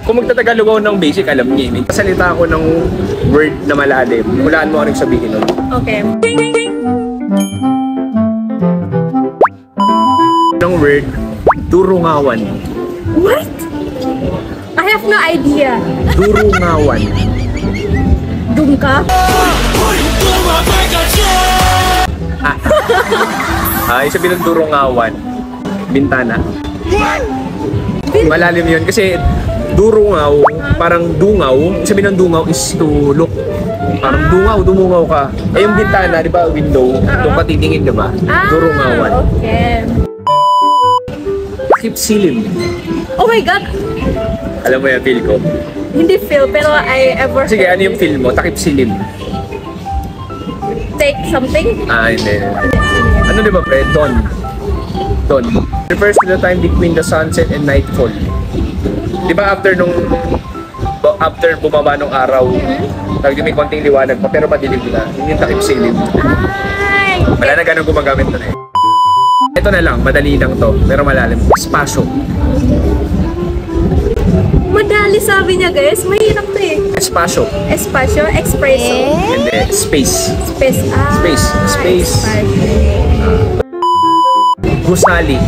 Kung magtatagalog ako ng basic, alam niya. Pasalita ako ng word na malalim. Hulaan mo anong sabihin nun. Okay. Ng word, durungawan. What? I have no idea. Durungawan. Doom ka? Sabihin ng durungawan. Bintana. Malalim yun kasi durungaw, parang dungaw. Sabihin ng dungaw is to look. Parang dumungaw ka. Eh yung bintana, di ba, window, doon ka titingin, di ba? Durungawan. Okay. Takip silim. Oh my God! Alam mo yan, feel ko. Hindi feel, pero I ever Sige, ano yung feel mo? Takip silim. take something? Hindi. Ano di ba, pre? Dawn. Dawn. Refers to the time between the sunset and nightfall. Di ba after bumaba ng araw, may konting liwanag pa, pero madilim na. Yun yung takip silim. Ay! Wala na ganun gumagamit na eh. Ito na lang, madali lang to, pero malalim. Espasyo. Madali sabi niya guys, mahirap to eh. Espasyo. Espasyo, espresso. Hindi, space. Space. Space. Espasyo. Gusali.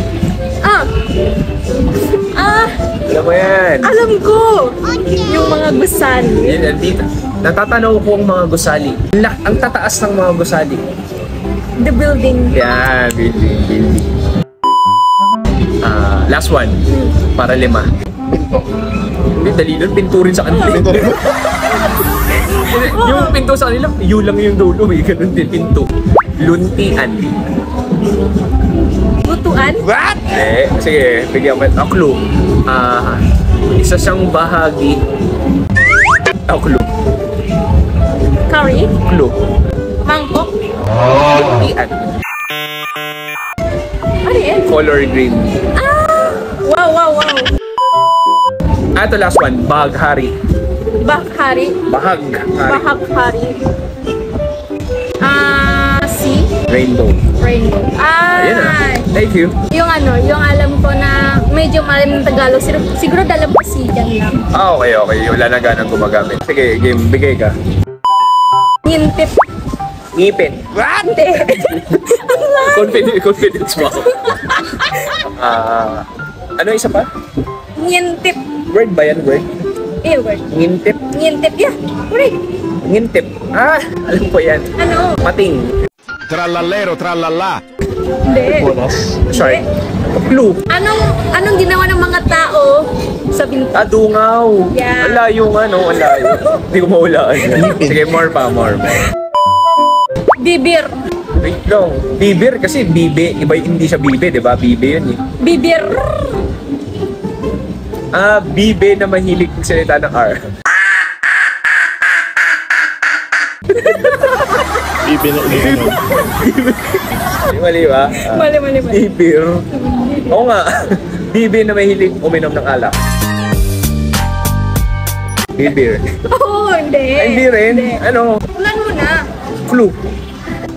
Alam mo yan. Alam ko! Yung mga gusali. Yan, dito. Natatanaw ko ang mga gusali. Ang tataas ng mga gusali. The building. Yeah, building. Last one. Para 5. Hindi, dali nun. Pinturin sa kanila. Yung pinto sa kanila, yun lang yung dulo. Ganun din, pinto. Luntian. Lutuan? What? Sige, bigyan mo. Clue. Isa siyang bahagi. Clue. Curry? Clue. Mangkok? Luntian. Ano yan? Color green. Wow. Ito last one. Baghari. Baghari? Bahaghari. Bahaghari. Sea? Rainbow. Rainbow. Ayan na. Thank you. Yung alam ko na medyo malam ng Tagalog, siguro dalampasi dyan lang. Okay. Wala na ganang gumagamit. Sige, game. Bigay ka. Ngintip. Ngipin. What? Hindi. Confidence mo. Ano isa pa? Ngintip. Word ba yan? Word? Eh, word. Ngintip. Ngintip. Yeah, correct. Ngintip. Alam ko yan. Ano? Pating. Tralalero, tralala. Hindi. Sorry. Clue. Anong ginawa ng mga tao sa binta? Dungaw. Yeah. Wala yung wala yung. Hindi ko maulaan. Sige, more pa. Bibir. Wait lang. Bibir kasi bibe. Iba hindi siya bibe, di ba? Bibe yun eh. Bibir. Bibe na mahilig magsalita ng R. Bibi na ulit. Mali ba? Mali. Bibir. Oo nga. Bibe na mahilig uminom ng alak. Bibir. Oo, hindi. Ay, hindi rin. Ano? Ulan mo na. Clue.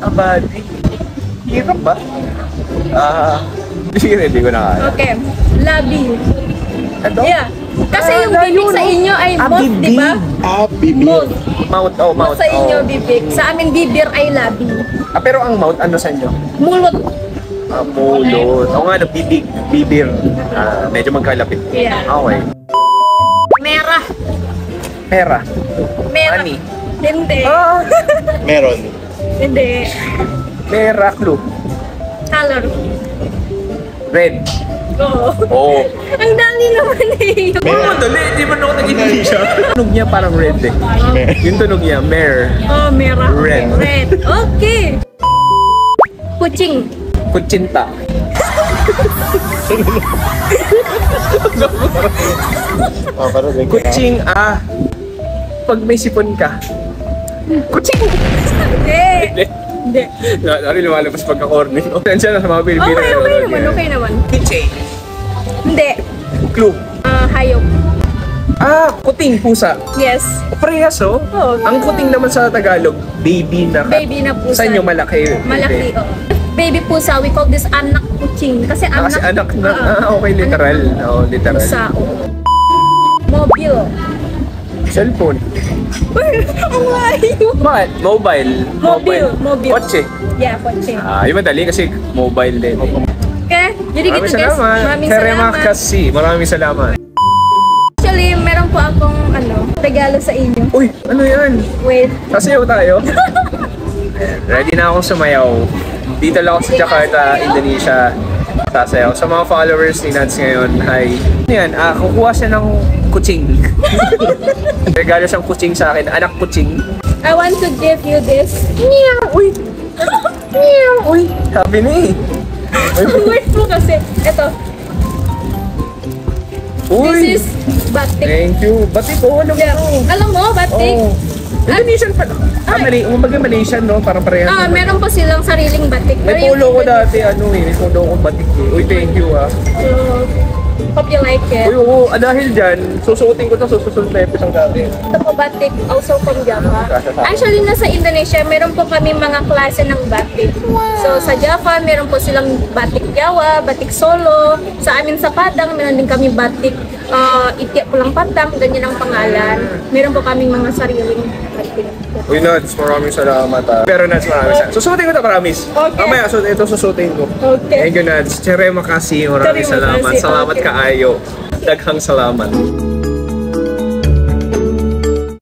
Abadi. Hirap ba? Hindi ko na kaya. Okay. Labi. Ano? Yeah. Kasi yung bibig sa inyo ay mouth, di ba? Bibi. Mouth. Mouth. Mouth sa inyo, bibig. Sa amin, bibir ay labi. Pero ang mouth, ano sa inyo? Mulot. Mulot. Oo nga, bibig. Bibir. Medyo magkalapit. Yeah. Okay. Mera. Pera. Mera. Money. Hindi. Meron. Hindi. Pera. Clue. Color. Red. Oo. Oo. Ang dami naman eh. Madali. Hindi man ako nag-ibig siya. Tunog niya parang red eh. Yung tunog niya, mare. Oh, mera. Red. Red. Okay. Kuching. Kutsinta. Parang din. Kutsing, pag may sipon ka. Kutsing! Hindi. Hindi. Sorry, lumalabas pagka-corny. Tensya na sa mga Pilipino. Okay naman. Kitchen. Hindi. Clue. Hayop. Kuting, pusa. Yes. Parehas, oh. Oo. Ang kuting naman sa Tagalog, baby na cat. Baby na pusa. Sa inyo, malaki. Malaki, oh. Baby pusa, we call this anak kuching. Kasi anak. Kasi anak na. Okay, literal. Anak, Oo, literal. pusa, oh. Mob. layo. Cellphone. Ang layo. Bakit? Mobile. Mobile. Kotse. Yeah, kotse. Yung madali kasi mobile din. Okay, jadi Maraming gitu guys. salamat. Maraming Terima salamat. kasih. Maraming salamat. Actually, meron po akong regalo sa inyo. Uy, ano yan? Wait. Sasayaw tayo? Ready na akong sumayaw. Dito lang ako sa Jakarta, Indonesia. Sasayaw. Sa mga followers ni Nads ngayon, hi. Ano yan? Kukuha siya ng kutsing. Regalo siyang kutsing sa akin. Anak kutsing. I want to give you this. Uy! Uy! Sabi ni. Wait po kasi. Ito. Uy! This is batik. Thank you. Batik ko, alam Yeah. mo. Alam mo, batik? Oh. Indonesian pala. Malaysian, no? Parang parehas. Meron po silang sariling batik. May Pero polo ko yung- dati, may polo ko batik eh. Uy, thank you So, hope you like it. Uy, oo, dahil dyan, susuotin ko ito sa susunod na episode natin. Ito po batik, also from Java. Actually, nasa Indonesia, meron po kami mga klase ng batik. So, sa Java, meron po silang batik Jawa, batik Solo. Sa amin sa Padang, meron din kami batik Itia Pulang Padang, ganyan ang pangalan. Meron po kaming mga sariling batik. Uy, Nads, maraming salamat Pero Nads, maraming salamat. Susuotin ko ito, promise. Okay. Mamaya, ito susuotin ko. Okay. Thank you, Nads. Terima kasih. Maraming Terima salamat. kasih. Salamat Okay. kaayo. Daghang salamat.